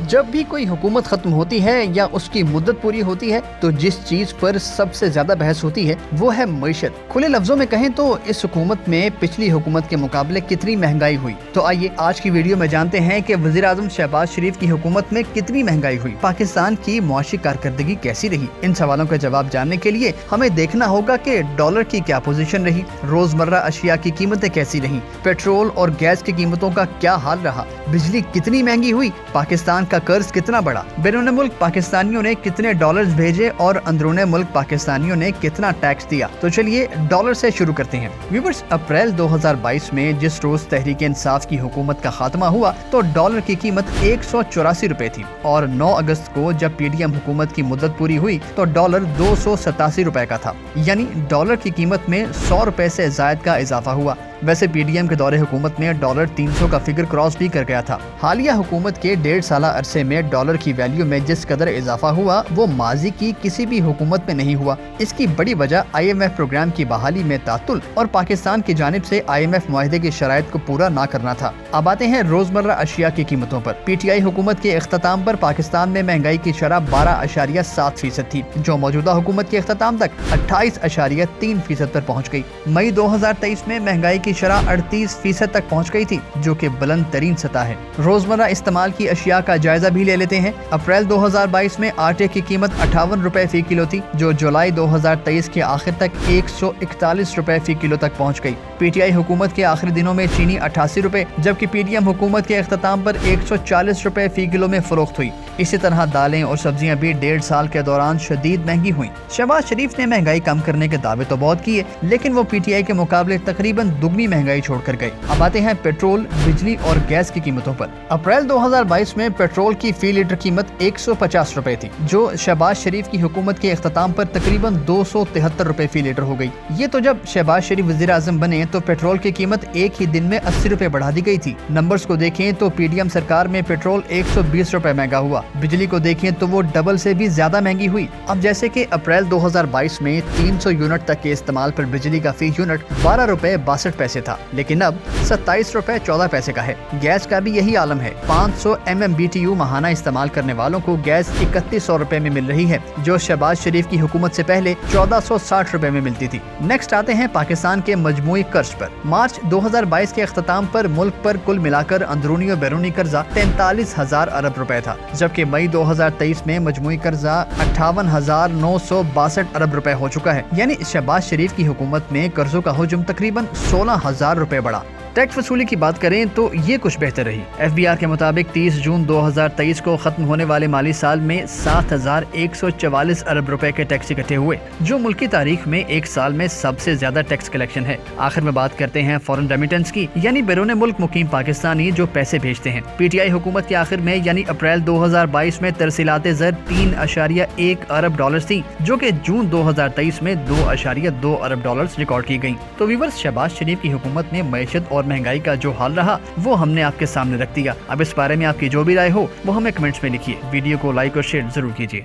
जब भी कोई हुकूमत खत्म होती है या उसकी मुद्दत पूरी होती है तो जिस चीज पर सबसे ज्यादा बहस होती है वो है मईशत। खुले लफ्जों में कहें तो इस हुकूमत में पिछली हुकूमत के मुकाबले कितनी महंगाई हुई। तो आइए आज की वीडियो में जानते हैं कि वज़ीर आज़म शहबाज शरीफ की हुकूमत में कितनी महंगाई हुई, पाकिस्तान की मुआशी कारकर्दगी कैसी रही। इन सवालों का जवाब जानने के लिए हमें देखना होगा कि डॉलर की क्या पोजीशन रही, रोजमर्रा अशिया की कीमतें कैसी रही, पेट्रोल और गैस की कीमतों का क्या हाल रहा, बिजली कितनी महंगी हुई, पाकिस्तान का कर्ज कितना बढ़ा, बैरून मुल्क पाकिस्तानियों ने कितने डॉलर्स भेजे और अंदरूने मुल्क पाकिस्तानियों ने कितना टैक्स दिया। तो चलिए डॉलर से शुरू करते हैं। व्यूअर्स, अप्रैल 2022 में जिस रोज तहरीक इंसाफ की हुकूमत का खात्मा हुआ तो डॉलर की कीमत 184 रुपए थी और 9 अगस्त को जब पीडीएम हुकूमत की मुद्दत पूरी हुई तो डॉलर 287 रुपए का था, यानी डॉलर की कीमत में 100 रुपए से जायद का इजाफा हुआ। वैसे पीडीएम के दौरे हुकूमत में डॉलर 300 का फिगर क्रॉस भी कर गया था। हालिया हुकूमत के 1.5 साला अरसे में डॉलर की वैल्यू में जिस कदर इजाफा हुआ वो माजी की किसी भी हुकूमत में नहीं हुआ। इसकी बड़ी वजह IMF प्रोग्राम की बहाली में तातुल और पाकिस्तान की जानिब से IMF मुआहदे की शराइत को पूरा ना करना था। अब आते हैं रोजमर्रा अशिया की कीमतों पर। PTI हुकूमत के इख्तिताम पर पाकिस्तान में महंगाई की शरह 12.7% थी, जो मौजूदा हुकूमत के इख्तिताम तक 28.3% पर पहुँच गई। मई 2023 में महंगाई की शरह 38% तक पहुंच गई थी, जो कि बुलंद तरीन सतह है। रोजमर्रा इस्तेमाल की अशिया का जायजा भी ले लेते हैं। अप्रैल 2022 में आटे की कीमत 58 रुपए फी किलो थी, जो जुलाई 2023 के आखिर तक 141 रुपए फी किलो तक पहुंच गई। PTI हुकूमत के आखिरी दिनों में चीनी 88 रुपए, जबकि PDM हुकूमत के इख्तिताम पर 140 रुपए फी किलो में फरोख्त हुई। इसी तरह दालें और सब्जियां भी 1.5 साल के दौरान शदीद महंगी हुई। शहबाज शरीफ ने महंगाई कम करने के दावे तो बहुत किए, लेकिन वो PTI के मुकाबले तकरीबन दुगनी महंगाई छोड़कर गए। अब आते हैं पेट्रोल, बिजली और गैस की कीमतों पर। अप्रैल 2022 में पेट्रोल की फी लीटर कीमत 150 रुपए थी, जो शहबाज शरीफ की हुकूमत के इख्तिताम पर तकरीबन 273 रुपए फी लीटर हो गई। ये तो जब शहबाज शरीफ वज़ीर आज़म बने तो पेट्रोल की कीमत एक ही दिन में 80 रुपए बढ़ा दी गई थी। नंबर्स को देखें तो PDM सरकार में पेट्रोल 120 रुपए महंगा हुआ, बिजली को देखें तो वो डबल से भी ज्यादा महंगी हुई। अब जैसे कि अप्रैल 2022 में 300 यूनिट तक के इस्तेमाल पर बिजली का फी यूनिट 12 रुपए 62 पैसे था, लेकिन अब 27 रुपए 14 पैसे का है। गैस का भी यही आलम है। 500 MMBTU महाना इस्तेमाल करने वालों को गैस 3100 रुपए में मिल रही है, जो शहबाज शरीफ की हुकूमत से पहले 1460 रुपए में मिलती थी। नेक्स्ट आते हैं पाकिस्तान के मजमूई कर्ज पर। मार्च 2022 के इख्तिताम पर मुल्क पर कुल मिलाकर अंदरूनी और बैरूनी कर्जा 43,000 अरब रुपए था, जबकि मई 2023 में मजमूई कर्जा 58,962 अरब रुपए हो चुका है। यानी शहबाज शरीफ की हुकूमत में कर्जों का हुजूम तकरीबन 16,000 रुपए बढ़ा। टैक्स वसूली की बात करें तो ये कुछ बेहतर रही। FBR के मुताबिक 30 जून 2023 को खत्म होने वाले माली साल में 7,144 अरब रुपए के टैक्स इकट्ठे हुए, जो मुल्क की तारीख में एक साल में सबसे ज्यादा टैक्स कलेक्शन है। आखिर में बात करते हैं फॉरेन रेमिटेंस की, यानी बैरून मुल्क मुकीम पाकिस्तानी जो पैसे भेजते हैं। PTI हुकूमत के आखिर में यानी अप्रैल 2022 में तरसीलात ज़र 3.1 अरब डॉलर थी, जो कि जून 2023 में 2.2 अरब डॉलर रिकॉर्ड की गई। तो व्यूअर्स, शहबाज शरीफ की हुकूमत में मईशत और महंगाई का जो हाल रहा वो हमने आपके सामने रख दिया। अब इस बारे में आपकी जो भी राय हो वो हमें कमेंट्स में लिखिए। वीडियो को लाइक और शेयर जरूर कीजिए।